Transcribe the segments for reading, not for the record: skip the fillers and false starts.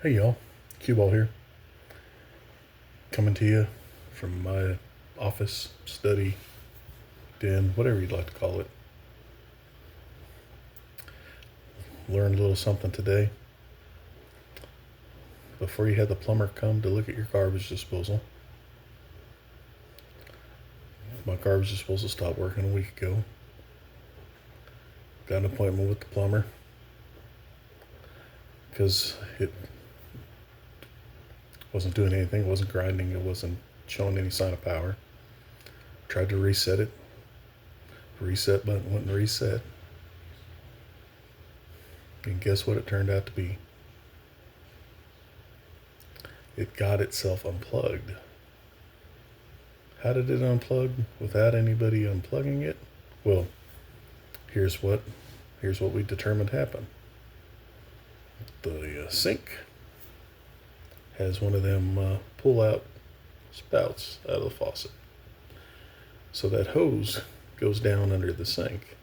Hey y'all, Cue Ball here, coming to you from my office, study, den, whatever you'd like to call it. Learned a little something today. Before you had the plumber come to look at your garbage disposal, my garbage disposal stopped working a week ago. Got an appointment with the plumber because it wasn't doing anything, it wasn't grinding, it wasn't showing any sign of power. Tried to reset it. Reset button wouldn't reset. And guess what it turned out to be? It got itself unplugged. How did it unplug without anybody unplugging it? Well, here's what we determined happened. The sink has one of them pull-out spouts out of the faucet. So that hose goes down under the sink.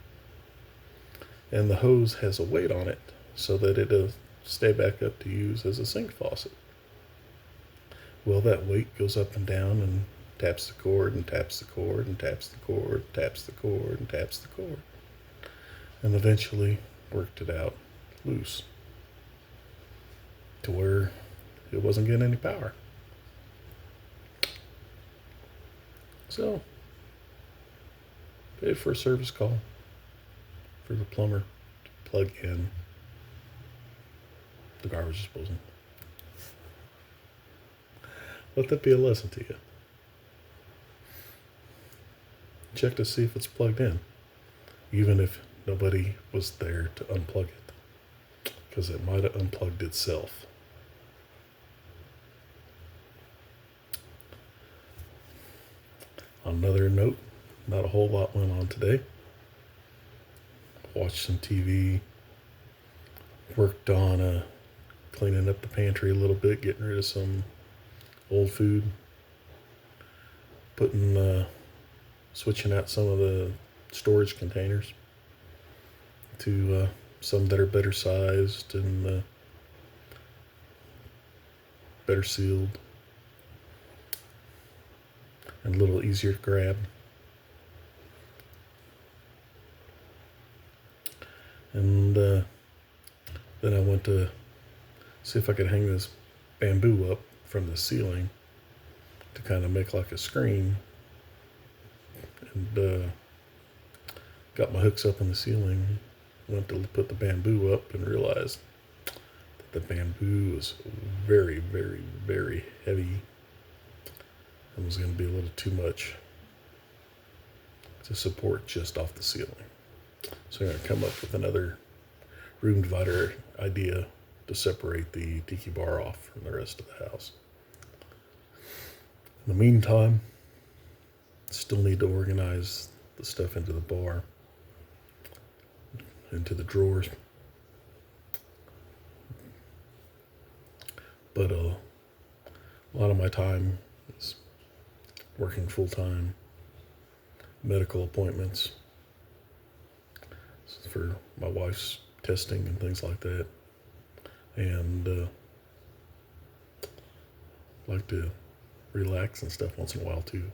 And the hose has a weight on it so that it'll stay back up to use as a sink faucet. Well, that weight goes up and down and taps the cord and taps the cord and taps the cord, taps the cord and taps the cord. And eventually worked it out loose to where it wasn't getting any power. So, paid for a service call for the plumber to plug in the garbage disposal. Let that be a lesson to you. Check to see if it's plugged in, even if nobody was there to unplug it, because it might have unplugged itself. On another note, not a whole lot went on today. Watched some TV, worked on cleaning up the pantry a little bit, getting rid of some old food, switching out some of the storage containers to some that are better sized and better sealed and a little easier to grab. And then I went to see if I could hang this bamboo up from the ceiling to kind of make like a screen. And got my hooks up in the ceiling, went to put the bamboo up and realized that the bamboo was very, very, very heavy and was going to be a little too much to support just off the ceiling. So I'm going to come up with another room divider idea to separate the tiki bar off from the rest of the house. In the meantime, still need to organize the stuff into the bar, into the drawers. But a lot of my time is working full-time, medical appointments for my wife's testing and things like that. And like to relax and stuff once in a while too,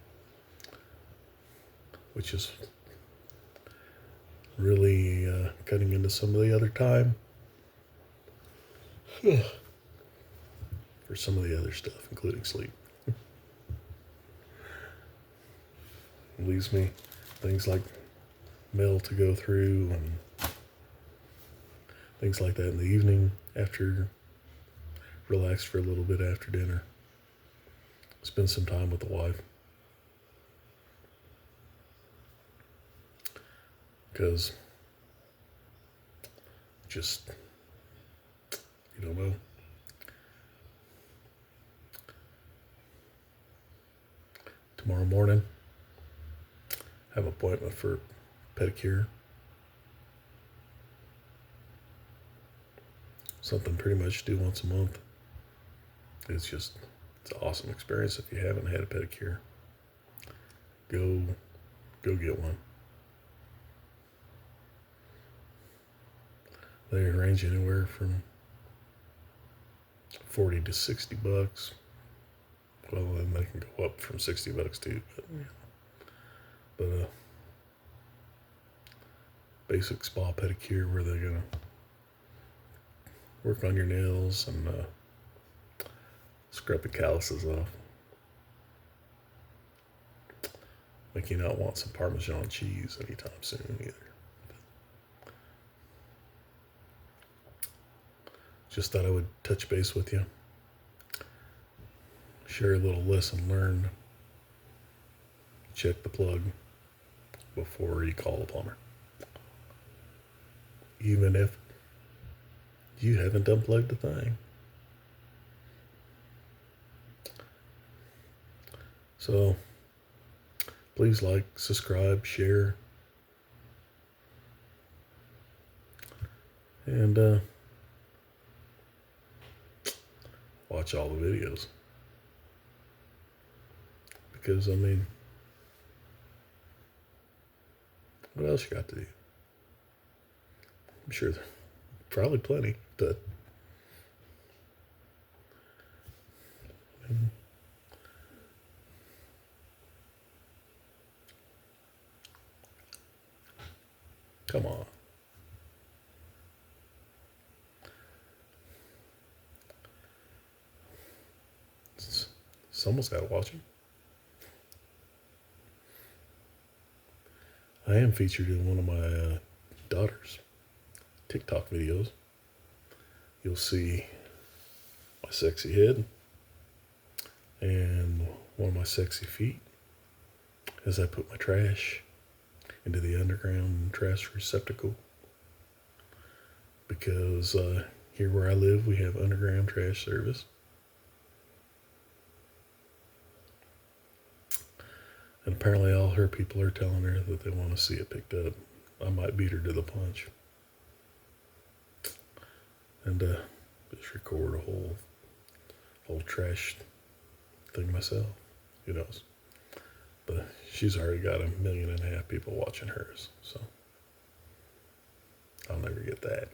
which is really cutting into some of the other time for some of the other stuff, including sleep. It leaves me things like mail to go through and things like that in the evening after, relax for a little bit after dinner, spend some time with the wife. Because just, you don't know. Tomorrow morning, I have an appointment for pedicure. Something pretty much do once a month. It's an awesome experience. If you haven't had a pedicure, go get one. They range anywhere from 40 to 60 bucks. Well, then they can go up from 60 bucks too. But basic spa pedicure where they're gonna work on your nails and scrub the calluses off. Make you not want some Parmesan cheese anytime soon either. Just thought I would touch base with you. Share a little lesson learned. Check the plug before you call the plumber. Even if you haven't unplugged the thing. So please like, subscribe, share, and watch all the videos. Because, I mean, what else you got to do? I'm sure there's probably plenty, but come on. Someone's got to watch it. I am featured in one of my daughter's TikTok videos. You'll see my sexy head and one of my sexy feet as I put my trash into the underground trash receptacle. Because here where I live, we have underground trash service. And apparently all her people are telling her that they want to see it picked up. I might beat her to the punch. And just record a whole trash thing myself. Who knows? But she's already got 1.5 million people watching hers. So I'll never get that.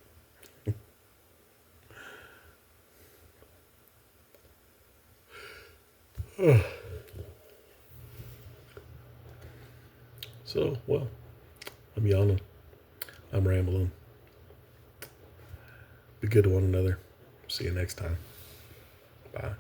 So, well, I'm yawning. I'm rambling. Be good to one another. See you next time. Bye.